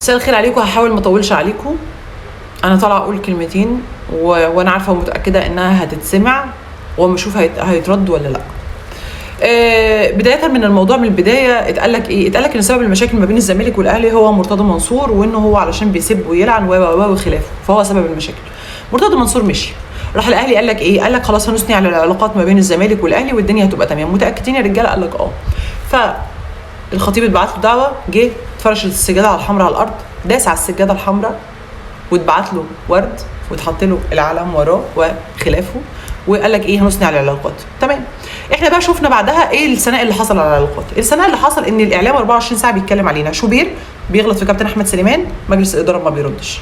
مساء الخير عليكم. هحاول ما اطولش عليكم. انا طالعه اقول كلمتين وانا عارفه ومتاكده انها هتتسمع واما اشوف هيترد ولا لا. بدايه من الموضوع من البدايه اتقال لك ان سبب المشاكل ما بين الزمالك والاهلي هو مرتضى منصور، وانه هو علشان بيسب ويلعن وخلافه فهو سبب المشاكل. مرتضى منصور مشي، راح الاهلي قال لك خلاص هنثني على العلاقات ما بين الزمالك والاهلي والدنيا هتبقى تمام. متاكدين يا رجاله؟ قال لك فالخطيب اتبعت له دعوه، جه فرش السجاده الحمراء على الارض، داس على السجاده الحمراء واتبعت له ورد واتحط له العلم وراه وخلافه، وقال لك هنثني على العلاقات. تمام. احنا بقى شفنا بعدها الثناء اللي حصل على العلاقات. الثناء اللي حصل ان الاعلام 24 ساعه بيتكلم علينا. شوبير بيغلط في كابتن احمد سليمان، مجلس الاداره ما بيردش.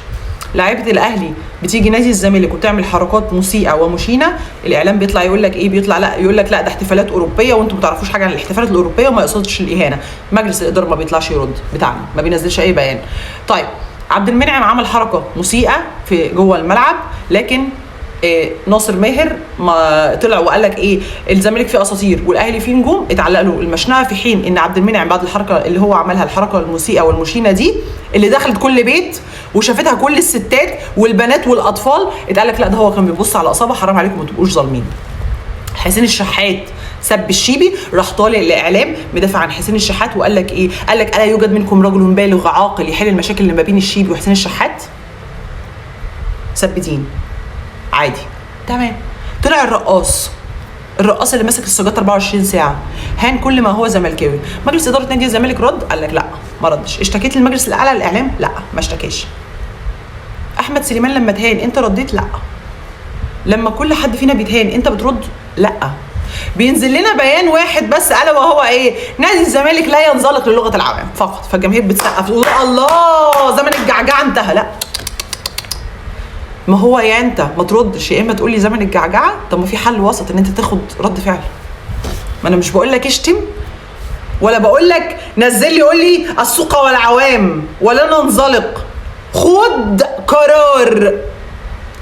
لاعيبه الاهلي بتيجي نادي الزمالك وبتعمل حركات مسيئه ومشينه، الاعلام بيطلع يقول لك يقول لك لا ده احتفالات اوروبيه وانتم ما تعرفوش حاجه عن الاحتفالات الاوروبيه وما يقصدش الاهانه. مجلس الاداره ما بيطلعش يرد بتاعنا، ما بينزلش اي بيان. طيب عبد المنعم عمل حركه مسيئه في جوه الملعب، لكن ناصر ماهر ما طلع وقال لك الزمالك فيه اساطير والاهلي فيه نجوم، اتعلق له المشنقه، في حين ان عبد المنعم بعد الحركه اللي هو عملها، الحركه المسيئه والمشينه دي اللي دخلت كل بيت وشافتها كل الستات والبنات والاطفال، اتقال لك لا ده هو كان بيبص على اصابه. حرام عليكم ما تبقوش ظالمين. حسين الشحات سب الشيبي، راح طالع الاعلام مدافع عن حسين الشحات وقال لك قال لك الا يوجد منكم رجل بالغ عاقل يحل المشاكل اللي ما بين الشيبي وحسين الشحات؟ سب دين عادي. تمام. طلع الرقاص اللي ماسك السجاده 24 ساعه، هان كل ما هو زملكاوي. مجلس اداره نادي الزمالك رد؟ قال لك لا ما ردش. اشتكيت للمجلس الاعلى للاعلام؟ لا ما اشتكاش. احمد سليمان لما اتهان انت رديت؟ لا. لما كل حد فينا بيتهان انت بترد؟ لا. بينزل لنا بيان واحد بس الا وهو نادي الزمالك لا ينزلق للغه العوام فقط، فالجماهير بتسقف تقول الله زمن الجعجعه انتهى. لا، ما هو يا انت ما تردش يا اما تقول لي زمن الجعجعه. طب ما في حل وسط ان انت تاخد رد فعل. ما انا مش بقول لك اشتم ولا بقول لك نزل لي قول لي السوق والعوام ولا ننزلق. خد قرار،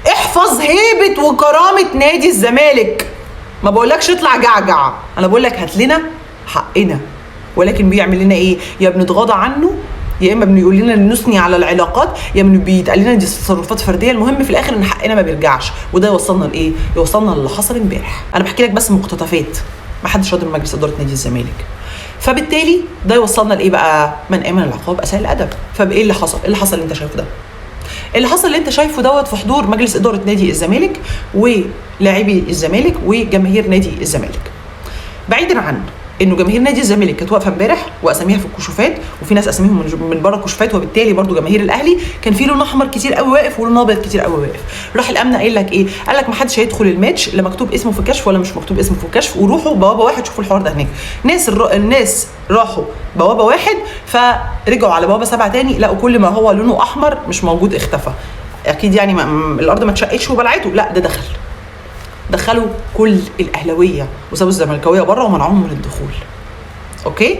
احفظ هيبه وكرامه نادي الزمالك. ما بقولكش اطلع جعجع، انا بقول لك هات لنا حقنا. ولكن بيعمل لنا يا بنتغاضى عنه، يا اما بيقول لنا نثني على العلاقات، يا اما بيتقال لنا دي تصرفات فرديه. المهم في الاخر ان حقنا ما بيرجعش، وده يوصلنا يوصلنا للي حصل امبارح. انا بحكي لك بس مقتطفات، ما حدش راضي من مجلس اداره نادي الزمالك. فبالتالي ده يوصلنا بقى؟ من امن العقاب اساء الادب. فايه اللي حصل؟ اللي حصل اللي انت شايفه ده، اللي حصل اللي انت شايفه دوت في حضور مجلس اداره نادي الزمالك ولاعبي الزمالك وجماهير نادي الزمالك. بعيدا عن انه جماهير نادي الزمالك كانت واقفه امبارح واساميها في الكشوفات، وفي ناس اساميهم من بره الكشوفات، وبالتالي برضو جماهير الاهلي كان في لون احمر كتير قوي واقف ولون ابيض كتير قوي واقف. راح الامن قايل لك قال لك ما حدش هيدخل الماتش لا مكتوب اسمه في الكشف ولا مش مكتوب اسمه في الكشف، وروحوا بوابه واحد شوفوا الحوار ده هناك. الناس راحوا بوابه واحد، فرجعوا على بوابه 7 تاني لقوا كل ما هو لونه احمر مش موجود، اختفى. اكيد الارض ما اتشقتش وبلعته، لا ده دخلوا كل الاهلاويه وسابوا الزملكاويه بره ومنعوهم من الدخول. اوكي.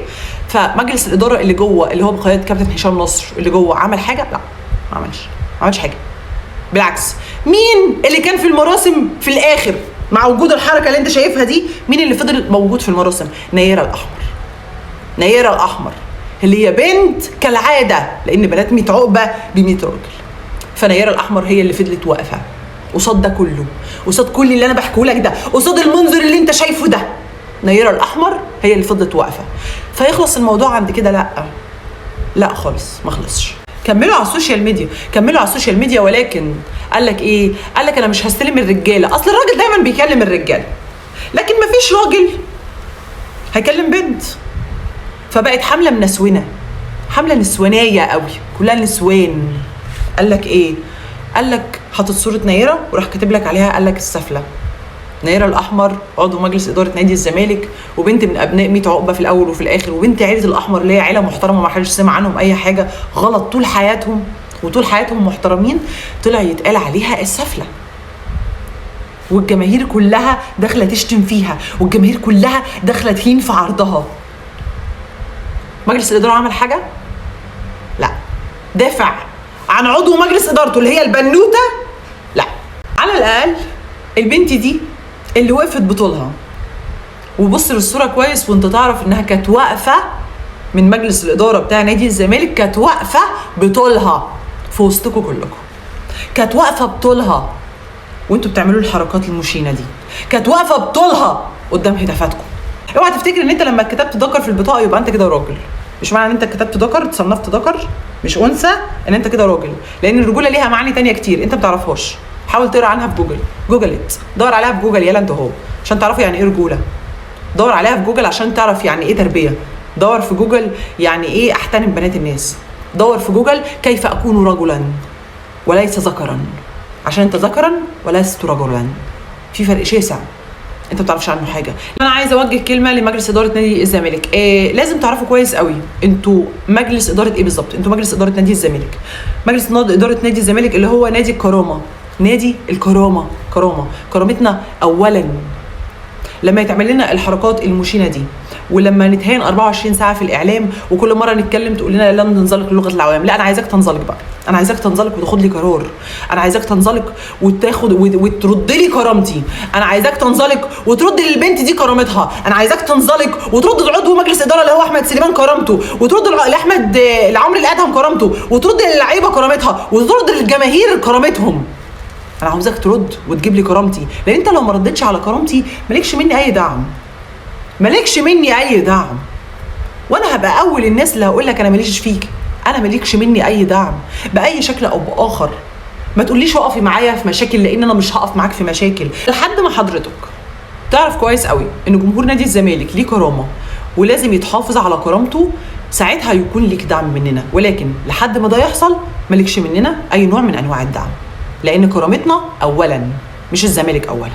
فمجلس الاداره اللي جوه اللي هو بقياده كابتن هشام نصر اللي جوه عمل حاجه؟ لا ما عملش حاجه. بالعكس، مين اللي كان في المراسم في الاخر مع وجود الحركه اللي انت شايفها دي؟ مين اللي فضل موجود في المراسم؟ نيره الاحمر اللي هي بنت كالعاده، لان بنات 100 عقبه ب 100 راجل. فنيره الاحمر هي اللي فضلت واقفه قصاد ده كله، قصاد كل اللي انا بحكيه لك ده، قصاد المنظر اللي انت شايفه ده. نيره الاحمر هي اللي فضلت واقفه. فيخلص الموضوع عند كده؟ لا خالص ما خلصش. كملوا على السوشيال ميديا ولكن قال لك قال لك انا مش هستلم الرجاله. اصل الراجل دايما بيكلم الرجاله، لكن ما فيش راجل هيكلم بنت. فبقت حمله منسونه، حمله نسوانيه قوي، كلها نسوان. قال لك قال لك حاطط صوره نيره وراح كاتب لك عليها قال لك السفله. نيره الاحمر عضو مجلس اداره نادي الزمالك، وبنت من ابناء 100 عقبه في الاول وفي الاخر، وبنت عيله الاحمر اللي هي عيله محترمه ما حدش سمع عنهم اي حاجه غلط طول حياتهم، وطول حياتهم محترمين. طلع يتقال عليها السفله، والجماهير كلها داخله تشتم فيها، والجماهير كلها داخله تهين في عرضها. مجلس الاداره عمل حاجه؟ لا. دافع عن عضو مجلس ادارته اللي هي البنوته؟ لا. على الاقل البنت دي اللي وقفت بطولها، وبص للصوره كويس وانت تعرف انها كانت واقفه من مجلس الاداره بتاع نادي الزمالك كانت واقفه بطولها في وسطكم كلكم، كانت واقفه بطولها وانتوا بتعملوا الحركات المشينه دي، كانت واقفه بطولها قدام هتافاتكم. اوعى تفتكر ان انت لما كتبت ذكر في البطاقه يبقى انت كده راجل. مش معنى ان انت كتبت ذكر تصنفت ذكر مش انثى ان انت كده راجل، لان الرجوله ليها معاني تانية كتير انت ما تعرفهاش. حاول تقرا عنها في جوجل، جوجلت، دور عليها في جوجل يلا انت اهو عشان تعرفوا يعني ايه رجوله. دور عليها في جوجل عشان تعرف يعني ايه تربيه. دور في جوجل يعني ايه احترم بنات الناس. دور في جوجل كيف اكون رجلا وليس ذكرا، عشان انت ذكرا ولست رجلا، في فرق شاسع انت ما بتعرفش عنه حاجه. انا عايزه اوجه كلمه لمجلس اداره نادي الزمالك. لازم تعرفوا كويس قوي انتوا مجلس اداره ايه بالظبط. انتوا مجلس اداره نادي الزمالك. مجلس اداره نادي الزمالك اللي هو نادي الكرامه، نادي الكرامه، كرامتنا اولا. لما يتعمل لنا الحركات المشينه دي، ولما نتهان 24 ساعه في الاعلام، وكل مره نتكلم تقول لنا لن ننزلق لغه العوام، لا انا عايزاك تنزلق بقى، انا عايزاك تنزلق وتاخد لي قرار، انا عايزاك تنزلق وتاخد وترد لي كرامتي، انا عايزاك تنزلق وترد للبنت دي كرامتها، انا عايزاك تنزلق وترد لعضو مجلس اداره اللي هو احمد سليمان كرامته، وترد لاحمد لعمرو الادهم كرامته، وترد للعيبه كرامتها، وترد للجماهير كرامتهم. انا عاوزاك ترد وتجيب لي كرامتي، لان انت لو ما ردتش على كرامتي مالكش مني اي دعم، مالكش مني اي دعم. وانا هبقى اول الناس اللي هقول لك انا ماليش فيك، انا مالكش مني اي دعم باي شكل او باخر. ما تقوليش اقفي معايا في مشاكل، لان انا مش هقف معاك في مشاكل لحد ما حضرتك تعرف كويس قوي ان جمهور نادي الزمالك ليه كرامه ولازم يتحافظ على كرامته، ساعتها يكون ليك دعم مننا. ولكن لحد ما ده يحصل مالكش مننا اي نوع من انواع الدعم، لان كرامتنا اولا مش الزمالك اولا.